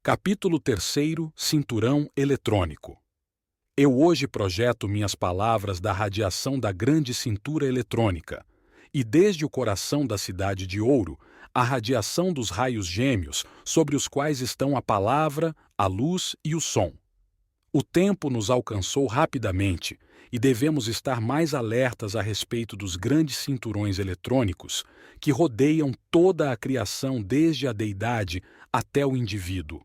Capítulo 3. Cinturão eletrônico. Eu hoje projeto minhas palavras da radiação da grande cintura eletrônica, e desde o coração da cidade de ouro, a radiação dos raios gêmeos, sobre os quais estão a palavra, a luz e o som. O tempo nos alcançou rapidamente, e devemos estar mais alertas a respeito dos grandes cinturões eletrônicos que rodeiam toda a criação desde a deidade até o indivíduo.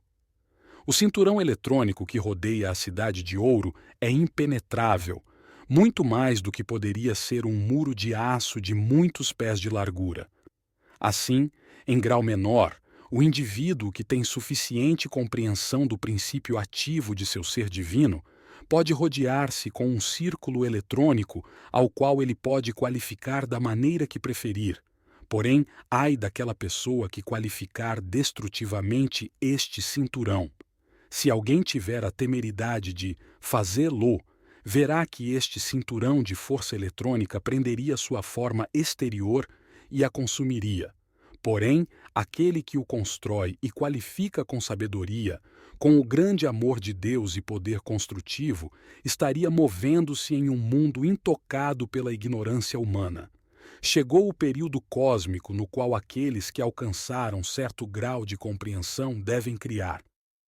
O cinturão eletrônico que rodeia a cidade de ouro é impenetrável, muito mais do que poderia ser um muro de aço de muitos pés de largura. Assim, em grau menor, o indivíduo que tem suficiente compreensão do princípio ativo de seu ser divino pode rodear-se com um círculo eletrônico ao qual ele pode qualificar da maneira que preferir. Porém, ai daquela pessoa que qualificar destrutivamente este cinturão. Se alguém tiver a temeridade de fazê-lo, verá que este cinturão de força eletrônica prenderia sua forma exterior e a consumiria. Porém, aquele que o constrói e qualifica com sabedoria, com o grande amor de Deus e poder construtivo, estaria movendo-se em um mundo intocado pela ignorância humana. Chegou o período cósmico no qual aqueles que alcançaram certo grau de compreensão devem criar,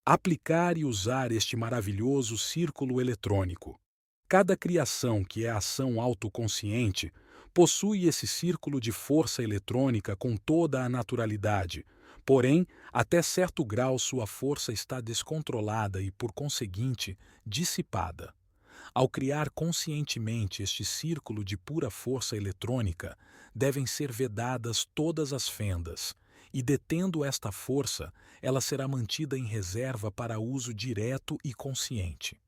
aplicar e usar este maravilhoso círculo eletrônico. Cada criação que é ação autoconsciente possui esse círculo de força eletrônica com toda a naturalidade, porém, até certo grau sua força está descontrolada e, por conseguinte, dissipada. Ao criar conscientemente este círculo de pura força eletrônica, devem ser vedadas todas as fendas, e detendo esta força, ela será mantida em reserva para uso direto e consciente.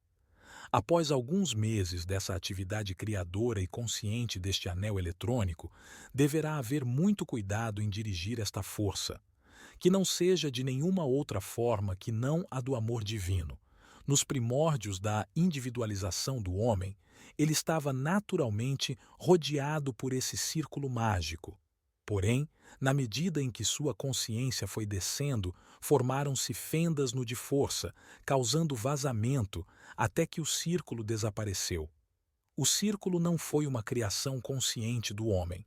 Após alguns meses dessa atividade criadora e consciente deste anel eletrônico, deverá haver muito cuidado em dirigir esta força, que não seja de nenhuma outra forma que não a do amor divino. Nos primórdios da individualização do homem, ele estava naturalmente rodeado por esse círculo mágico. Porém, na medida em que sua consciência foi descendo, formaram-se fendas no de força, causando vazamento, até que o círculo desapareceu. O círculo não foi uma criação consciente do homem.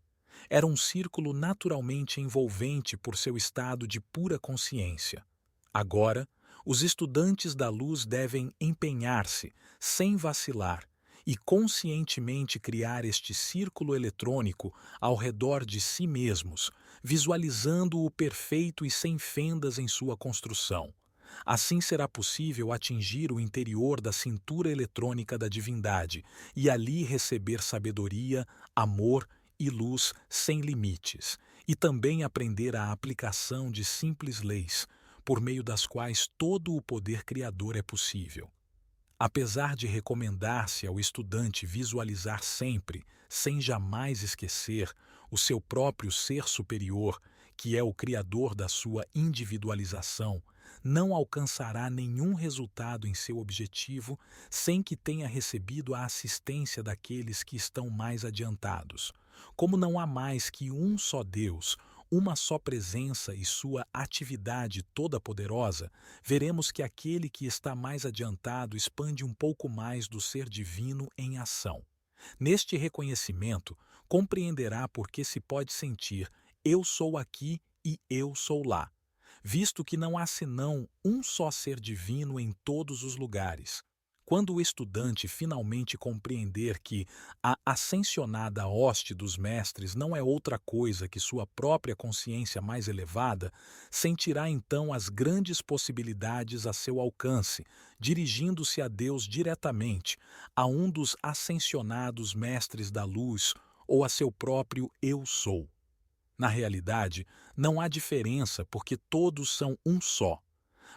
Era um círculo naturalmente envolvente por seu estado de pura consciência. Agora, os estudantes da luz devem empenhar-se, sem vacilar, e conscientemente criar este círculo eletrônico ao redor de si mesmos, visualizando-o perfeito e sem fendas em sua construção. Assim será possível atingir o interior da cintura eletrônica da divindade e ali receber sabedoria, amor e luz sem limites, e também aprender a aplicação de simples leis, por meio das quais todo o poder criador é possível. Apesar de recomendar-se ao estudante visualizar sempre, sem jamais esquecer, o seu próprio ser superior, que é o criador da sua individualização, não alcançará nenhum resultado em seu objetivo sem que tenha recebido a assistência daqueles que estão mais adiantados. Como não há mais que um só Deus, uma só presença e sua atividade toda-poderosa, veremos que aquele que está mais adiantado expande um pouco mais do ser divino em ação. Neste reconhecimento, compreenderá por que se pode sentir eu sou aqui e eu sou lá, visto que não há senão um só ser divino em todos os lugares. Quando o estudante finalmente compreender que a ascensionada hoste dos mestres não é outra coisa que sua própria consciência mais elevada, sentirá então as grandes possibilidades a seu alcance, dirigindo-se a Deus diretamente, a um dos ascensionados mestres da luz ou a seu próprio Eu Sou. Na realidade, não há diferença porque todos são um só.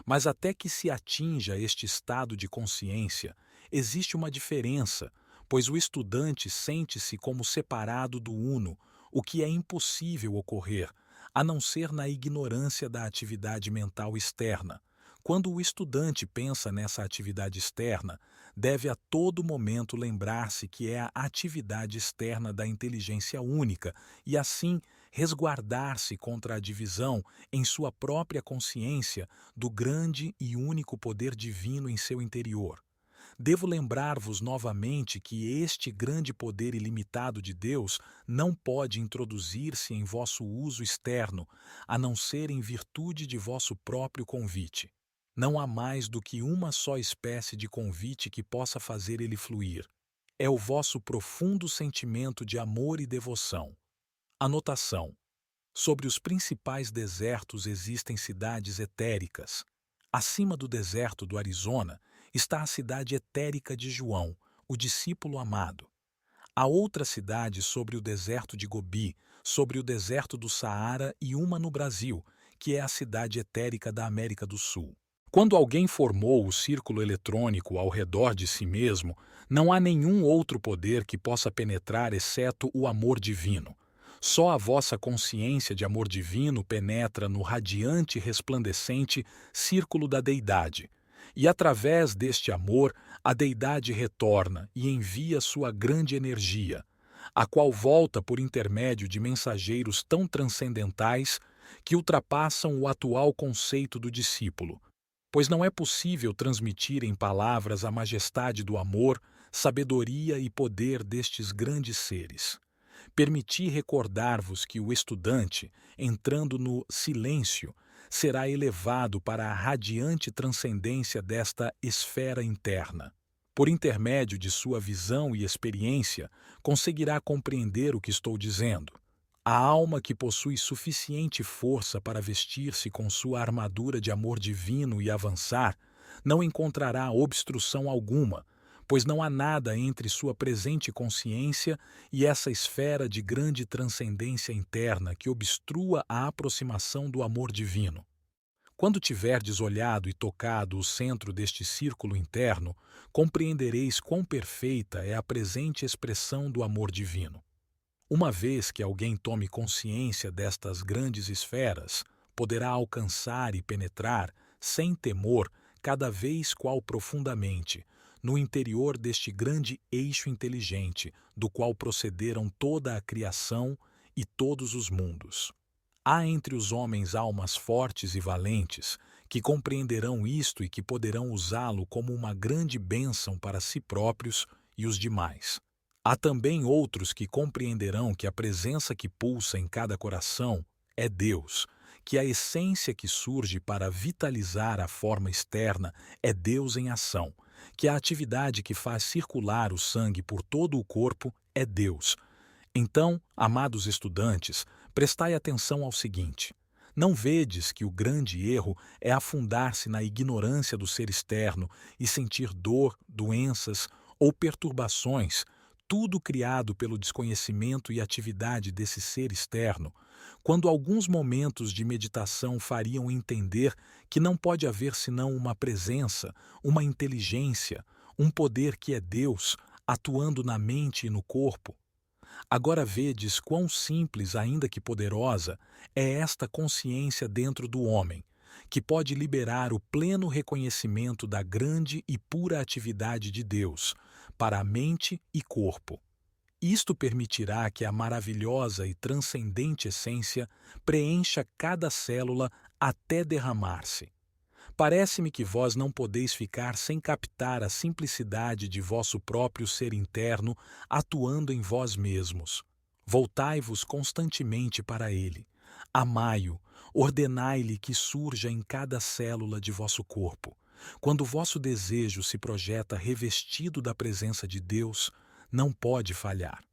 Mas até que se atinja este estado de consciência, existe uma diferença, pois o estudante sente-se como separado do Uno, o que é impossível ocorrer, a não ser na ignorância da atividade mental externa. Quando o estudante pensa nessa atividade externa, deve a todo momento lembrar-se que é a atividade externa da inteligência única e, assim, resguardar-se contra a divisão em sua própria consciência do grande e único poder divino em seu interior. Devo lembrar-vos novamente que este grande poder ilimitado de Deus não pode introduzir-se em vosso uso externo, a não ser em virtude de vosso próprio convite. Não há mais do que uma só espécie de convite que possa fazer ele fluir. É o vosso profundo sentimento de amor e devoção. Anotação: sobre os principais desertos existem cidades etéricas. Acima do deserto do Arizona está a cidade etérica de João, o discípulo amado. Há outra cidade sobre o deserto de Gobi, sobre o deserto do Saara e uma no Brasil, que é a cidade etérica da América do Sul. Quando alguém formou o círculo eletrônico ao redor de si mesmo, não há nenhum outro poder que possa penetrar exceto o amor divino. Só a vossa consciência de amor divino penetra no radiante e resplandecente círculo da deidade. E através deste amor, a deidade retorna e envia sua grande energia, a qual volta por intermédio de mensageiros tão transcendentais que ultrapassam o atual conceito do discípulo, pois não é possível transmitir em palavras a majestade do amor, sabedoria e poder destes grandes seres. Permiti recordar-vos que o estudante, entrando no silêncio, será elevado para a radiante transcendência desta esfera interna. Por intermédio de sua visão e experiência, conseguirá compreender o que estou dizendo. A alma que possui suficiente força para vestir-se com sua armadura de amor divino e avançar, não encontrará obstrução alguma, pois não há nada entre sua presente consciência e essa esfera de grande transcendência interna que obstrua a aproximação do amor divino. Quando tiverdes olhado e tocado o centro deste círculo interno, compreendereis quão perfeita é a presente expressão do amor divino. Uma vez que alguém tome consciência destas grandes esferas, poderá alcançar e penetrar, sem temor, cada vez qual profundamente, no interior deste grande eixo inteligente, do qual procederam toda a criação e todos os mundos. Há entre os homens almas fortes e valentes, que compreenderão isto e que poderão usá-lo como uma grande bênção para si próprios e os demais. Há também outros que compreenderão que a presença que pulsa em cada coração é Deus, que a essência que surge para vitalizar a forma externa é Deus em ação, que a atividade que faz circular o sangue por todo o corpo é Deus. Então, amados estudantes, prestai atenção ao seguinte: não vedes que o grande erro é afundar-se na ignorância do ser externo e sentir dor, doenças ou perturbações, tudo criado pelo desconhecimento e atividade desse ser externo, quando alguns momentos de meditação fariam entender que não pode haver senão uma presença, uma inteligência, um poder que é Deus, atuando na mente e no corpo? Agora vedes quão simples, ainda que poderosa, é esta consciência dentro do homem, que pode liberar o pleno reconhecimento da grande e pura atividade de Deus para a mente e corpo. Isto permitirá que a maravilhosa e transcendente essência preencha cada célula até derramar-se. Parece-me que vós não podeis ficar sem captar a simplicidade de vosso próprio ser interno atuando em vós mesmos. Voltai-vos constantemente para ele. Amai-o, ordenai-lhe que surja em cada célula de vosso corpo. Quando o vosso desejo se projeta revestido da presença de Deus, não pode falhar.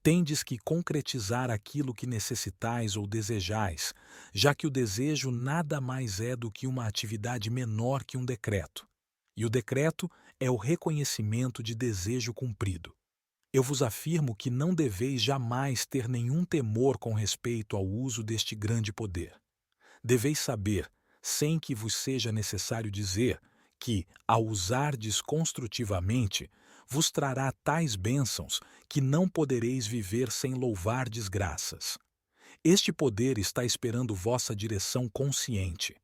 Tendes que concretizar aquilo que necessitais ou desejais, já que o desejo nada mais é do que uma atividade menor que um decreto. E o decreto é o reconhecimento de desejo cumprido. Eu vos afirmo que não deveis jamais ter nenhum temor com respeito ao uso deste grande poder. Deveis saber, sem que vos seja necessário dizer, que, ao usardes construtivamente, vos trará tais bênçãos que não podereis viver sem louvardes graças. Este poder está esperando vossa direção consciente.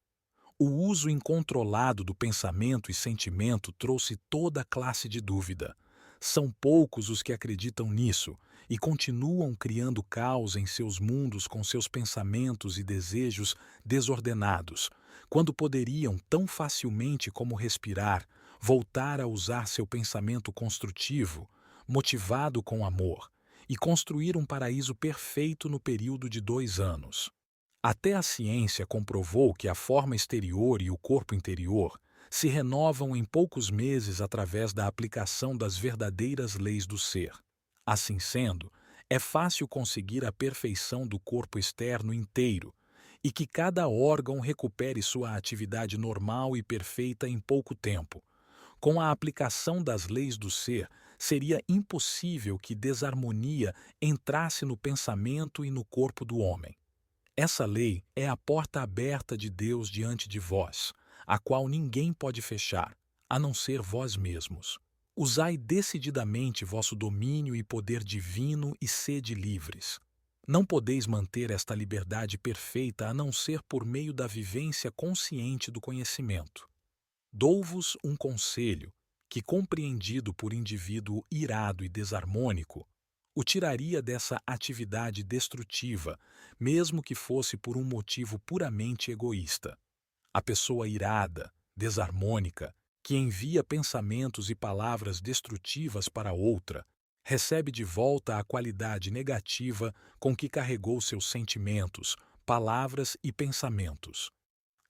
O uso incontrolado do pensamento e sentimento trouxe toda classe de dúvida. São poucos os que acreditam nisso e continuam criando caos em seus mundos com seus pensamentos e desejos desordenados, quando poderiam tão facilmente como respirar, voltar a usar seu pensamento construtivo, motivado com amor, e construir um paraíso perfeito no período de 2 anos. Até a ciência comprovou que a forma exterior e o corpo interior se renovam em poucos meses através da aplicação das verdadeiras leis do ser. Assim sendo, é fácil conseguir a perfeição do corpo externo inteiro e que cada órgão recupere sua atividade normal e perfeita em pouco tempo. Com a aplicação das leis do ser, seria impossível que desarmonia entrasse no pensamento e no corpo do homem. Essa lei é a porta aberta de Deus diante de vós, a qual ninguém pode fechar, a não ser vós mesmos. Usai decididamente vosso domínio e poder divino e sede livres. Não podeis manter esta liberdade perfeita a não ser por meio da vivência consciente do conhecimento. Dou-vos um conselho, que, compreendido por indivíduo irado e desarmônico, o tiraria dessa atividade destrutiva, mesmo que fosse por um motivo puramente egoísta. A pessoa irada, desarmônica, que envia pensamentos e palavras destrutivas para outra, recebe de volta a qualidade negativa com que carregou seus sentimentos, palavras e pensamentos.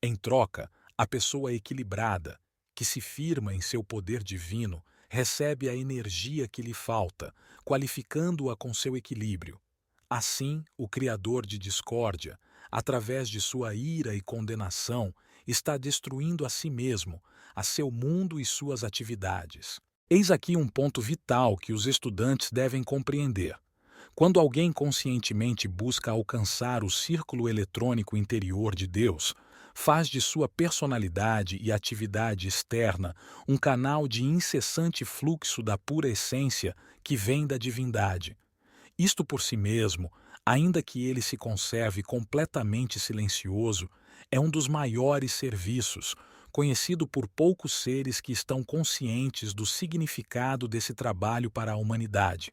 Em troca, a pessoa equilibrada, que se firma em seu poder divino, recebe a energia que lhe falta, qualificando-a com seu equilíbrio. Assim, o criador de discórdia, através de sua ira e condenação, está destruindo a si mesmo, a seu mundo e suas atividades. Eis aqui um ponto vital que os estudantes devem compreender. Quando alguém conscientemente busca alcançar o círculo eletrônico interior de Deus, faz de sua personalidade e atividade externa um canal de incessante fluxo da pura essência que vem da divindade. Isto por si mesmo, ainda que ele se conserve completamente silencioso, é um dos maiores serviços, conhecido por poucos seres que estão conscientes do significado desse trabalho para a humanidade.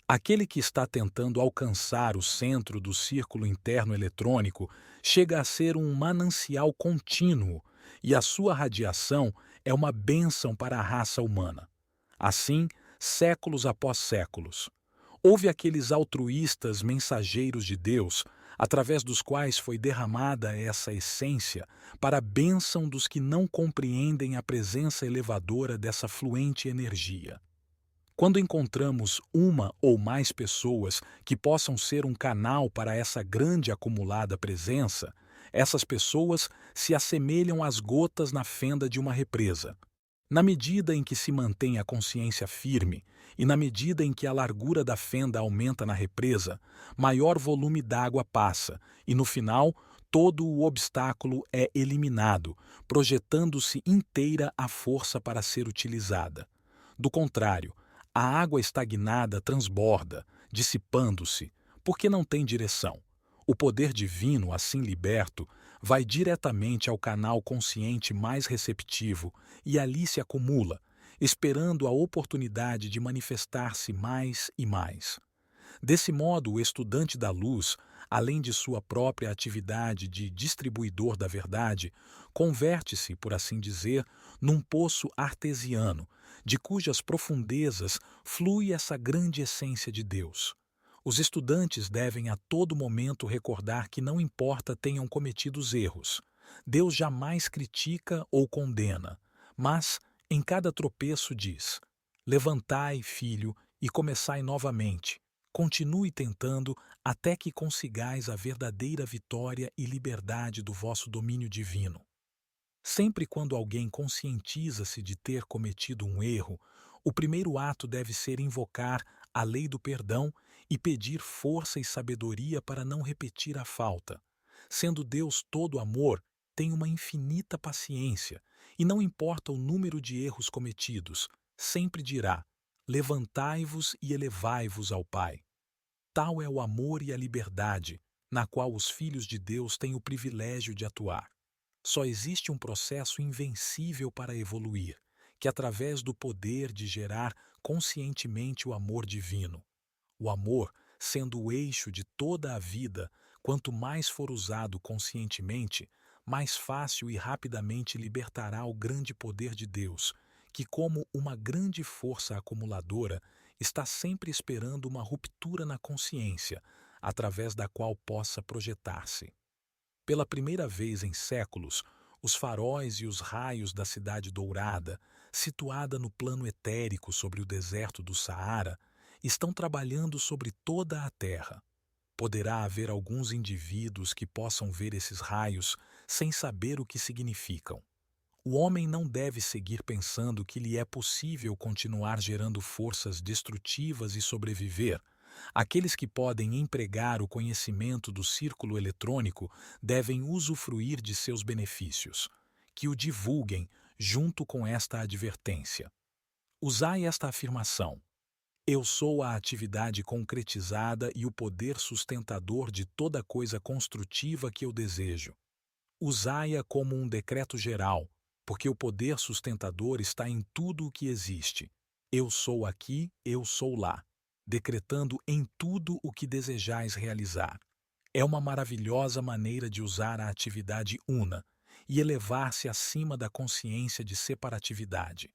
Aquele que está tentando alcançar o centro do círculo interno eletrônico chega a ser um manancial contínuo, e a sua radiação é uma bênção para a raça humana. Assim, séculos após séculos. Houve aqueles altruístas mensageiros de Deus, através dos quais foi derramada essa essência para a bênção dos que não compreendem a presença elevadora dessa fluente energia. Quando encontramos uma ou mais pessoas que possam ser um canal para essa grande acumulada presença, essas pessoas se assemelham às gotas na fenda de uma represa. Na medida em que se mantém a consciência firme e na medida em que a largura da fenda aumenta na represa, maior volume d'água passa e, no final, todo o obstáculo é eliminado, projetando-se inteira a força para ser utilizada. Do contrário, a água estagnada transborda, dissipando-se, porque não tem direção. O poder divino, assim liberto, vai diretamente ao canal consciente mais receptivo e ali se acumula, esperando a oportunidade de manifestar-se mais e mais. Desse modo, o estudante da luz, além de sua própria atividade de distribuidor da verdade, converte-se, por assim dizer, num poço artesiano, de cujas profundezas flui essa grande essência de Deus. Os estudantes devem a todo momento recordar que não importa tenham cometido os erros. Deus jamais critica ou condena, mas, em cada tropeço diz: levantai, filho, e começai novamente. Continue tentando até que consigais a verdadeira vitória e liberdade do vosso domínio divino. Sempre quando alguém conscientiza-se de ter cometido um erro, o primeiro ato deve ser invocar a lei do perdão e pedir força e sabedoria para não repetir a falta. Sendo Deus todo amor, tem uma infinita paciência, e não importa o número de erros cometidos, sempre dirá: levantai-vos e elevai-vos ao Pai. Tal é o amor e a liberdade, na qual os filhos de Deus têm o privilégio de atuar. Só existe um processo invencível para evoluir, que através do poder de gerar conscientemente o amor divino. O amor, sendo o eixo de toda a vida, quanto mais for usado conscientemente, mais fácil e rapidamente libertará o grande poder de Deus, que, como uma grande força acumuladora, está sempre esperando uma ruptura na consciência, através da qual possa projetar-se. Pela primeira vez em séculos, os faróis e os raios da Cidade Dourada, situada no plano etérico sobre o deserto do Saara, estão trabalhando sobre toda a Terra. Poderá haver alguns indivíduos que possam ver esses raios sem saber o que significam. O homem não deve seguir pensando que lhe é possível continuar gerando forças destrutivas e sobreviver. Aqueles que podem empregar o conhecimento do círculo eletrônico devem usufruir de seus benefícios. Que o divulguem junto com esta advertência. Usai esta afirmação: eu sou a atividade concretizada e o poder sustentador de toda coisa construtiva que eu desejo. Usai-a como um decreto geral, porque o poder sustentador está em tudo o que existe. Eu sou aqui, eu sou lá, decretando em tudo o que desejais realizar. É uma maravilhosa maneira de usar a atividade una e elevar-se acima da consciência de separatividade.